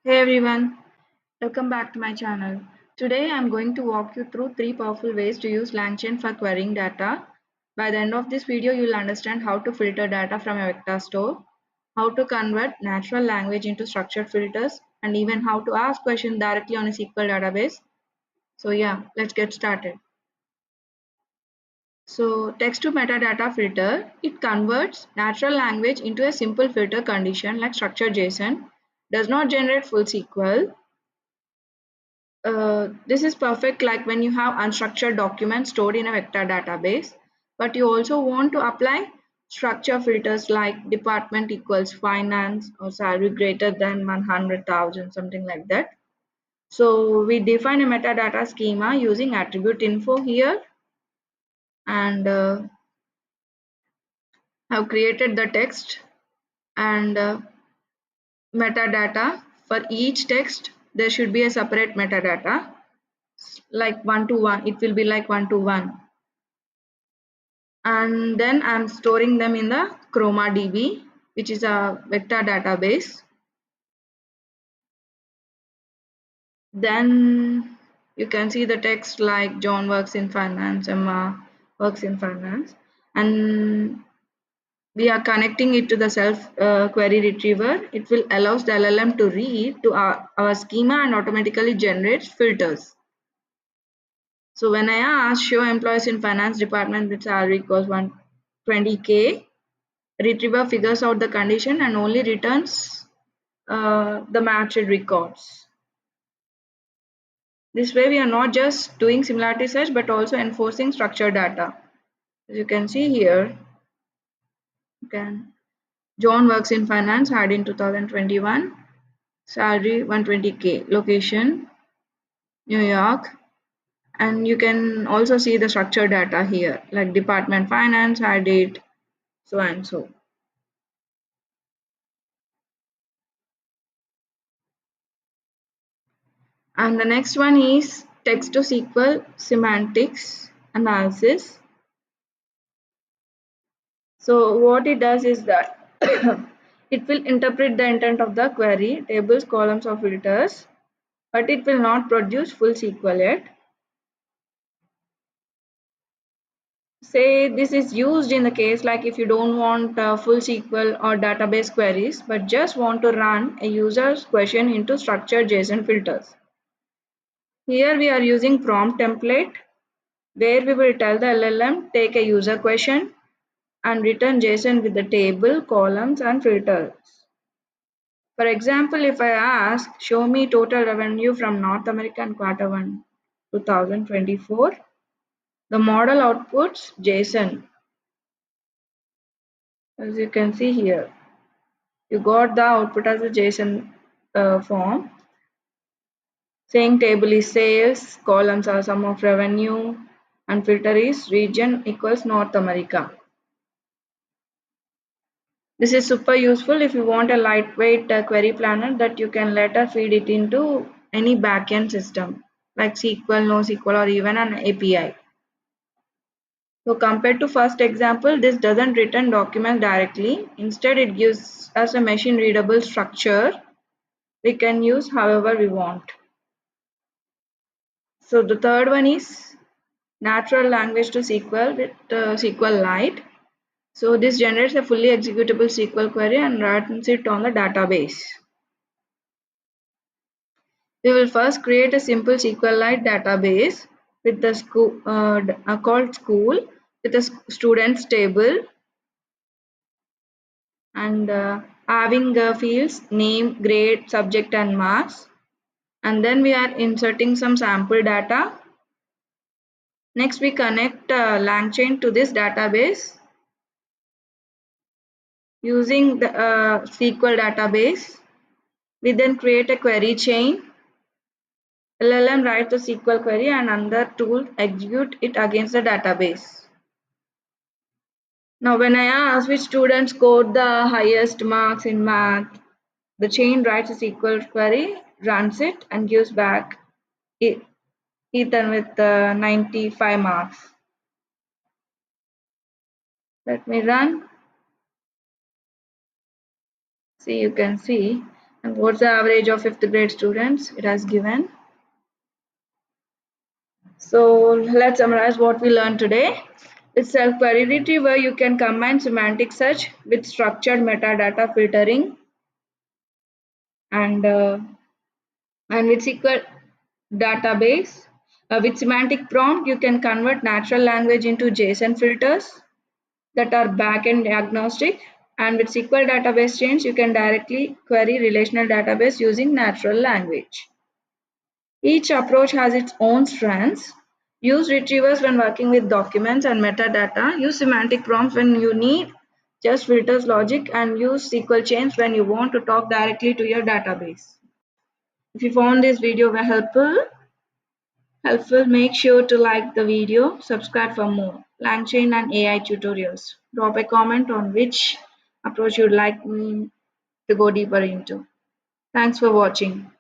Hey everyone, welcome back to my channel. Today I'm going to walk you through three powerful ways to use LangChain for querying data. By the end of this video, you'll understand how to filter data from a vector store, how to convert natural language into structured filters, and even how to ask questions directly on a SQL database. So yeah, let's get started. So text to metadata filter, it converts natural language into a simple filter condition like structured JSON, does not generate full SQL. This is perfect like when you have unstructured documents stored in a vector database, but you also want to apply structure filters like department equals finance or salary greater than 100,000, something like that. So we define a metadata schema using attribute info here and have created the text and metadata. For each text, there should be a separate metadata like one to one. It will be like one to one. And then I'm storing them in the Chroma DB, which is a vector database. Then you can see the text like John works in finance, Emma works in finance, and we are connecting it to the self query retriever. It will allows the LLM to read to our schema and automatically generates filters. So when I ask show employees in finance department with salary equals 120K, retriever figures out the condition and only returns the matched records. This way we are not just doing similarity search but also enforcing structured data. As you can see here, John works in finance, hired in 2021, salary 120K, location New York, and you can also see the structured data here like department finance, hire date, so and so. And the next one is text to SQL semantics analysis. So what it does is that it will interpret the intent of the query, tables, columns or filters, but it will not produce full SQLite. Say this is used in the case like if you don't want full SQL or database queries, but just want to run a user's question into structured JSON filters. Here we are using prompt template where we will tell the LLM take a user question and return JSON with the table, columns and filters. For example, if I ask show me total revenue from North America in quarter 1 2024, the model outputs JSON. As you can see here, you got the output as a JSON form saying table is sales, columns are sum of revenue and filter is region equals North America. This is super useful if you want a lightweight query planner that you can later feed it into any backend system like SQL, NoSQL or even an API. So compared to first example, this doesn't return documents directly. Instead, it gives us a machine readable structure we can use however we want. So the third one is natural language to SQL with SQLite. So this generates a fully executable SQL query and runs it on the database. We will first create a simple SQLite database with the school called school with a students table and having fields name, grade, subject and marks. And then we are inserting some sample data. Next we connect LangChain to this database using the SQL database. We then create a query chain. LLM writes the SQL query and another tool execute it against the database. Now when I ask which student scored the highest marks in math, the chain writes a SQL query, runs it and gives back Ethan with 95 marks. Let me run. See, you can see And what's the average of fifth grade students? It has given. So let's summarize what we learned today. With self-query retriever, you can combine semantic search with structured metadata filtering, and with SQL database. With semantic prompt, you can convert natural language into JSON filters that are backend agnostic. And with SQL database chains, you can directly query relational database using natural language. Each approach has its own strengths. Use retrievers when working with documents and metadata. Use semantic prompts when you need just filters logic, and use SQL chains when you want to talk directly to your database. If you found this video helpful, make sure to like the video, subscribe for more LangChain and AI tutorials. Drop a comment on which approach you'd like me to go deeper into. Thanks for watching.